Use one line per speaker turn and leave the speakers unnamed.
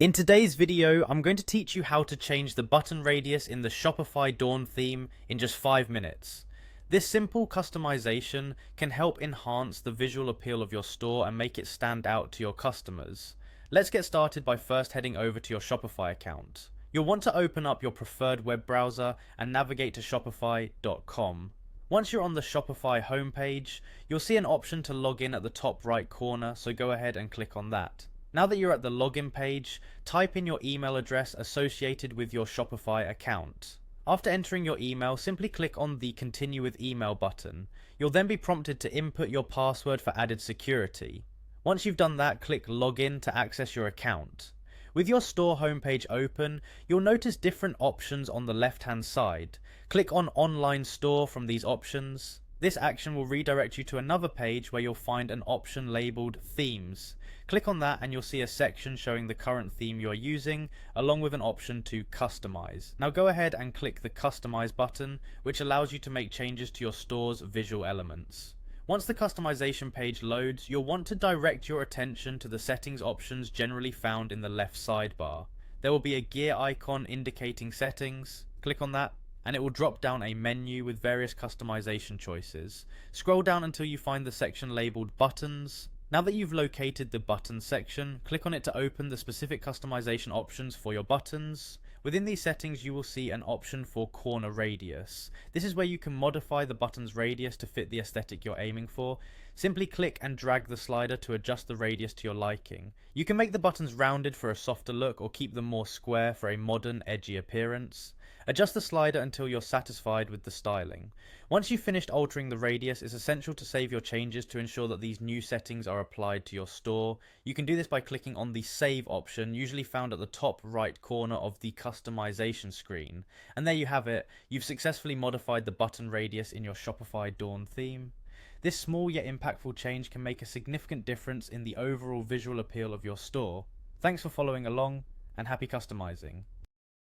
In today's video, I'm going to teach you how to change the button radius in the Shopify Dawn theme in just 5 minutes. This simple customization can help enhance the visual appeal of your store and make it stand out to your customers. Let's get started by first heading over to your Shopify account. You'll want to open up your preferred web browser and navigate to shopify.com. Once you're on the Shopify homepage, you'll see an option to log in at the top right corner, so go ahead and click on that. Now that you're at the login page, type in your email address associated with your Shopify account. After entering your email, simply click on the Continue with Email button. You'll then be prompted to input your password for added security. Once you've done that, click Login to access your account. With your store homepage open, you'll notice different options on the left-hand side. Click on Online Store from these options. This action will redirect you to another page where you'll find an option labeled Themes. Click on that and you'll see a section showing the current theme you're using, along with an option to customize. Now go ahead and click the Customize button, which allows you to make changes to your store's visual elements. Once the customization page loads, you'll want to direct your attention to the settings options generally found in the left sidebar. There will be a gear icon indicating settings. Click on that, and it will drop down a menu with various customization choices. Scroll down until you find the section labeled Buttons. Now that you've located the Buttons section, click on it to open the specific customization options for your buttons. Within these settings, you will see an option for corner radius. This is where you can modify the button's radius to fit the aesthetic you're aiming for. Simply click and drag the slider to adjust the radius to your liking. You can make the buttons rounded for a softer look or keep them more square for a modern, edgy appearance. Adjust the slider until you're satisfied with the styling. Once you've finished altering the radius, it's essential to save your changes to ensure that these new settings are applied to your store. You can do this by clicking on the Save option, usually found at the top right corner of the customization screen. And there you have it. You've successfully modified the button radius in your Shopify Dawn theme. This small yet impactful change can make a significant difference in the overall visual appeal of your store. Thanks for following along, and happy customizing.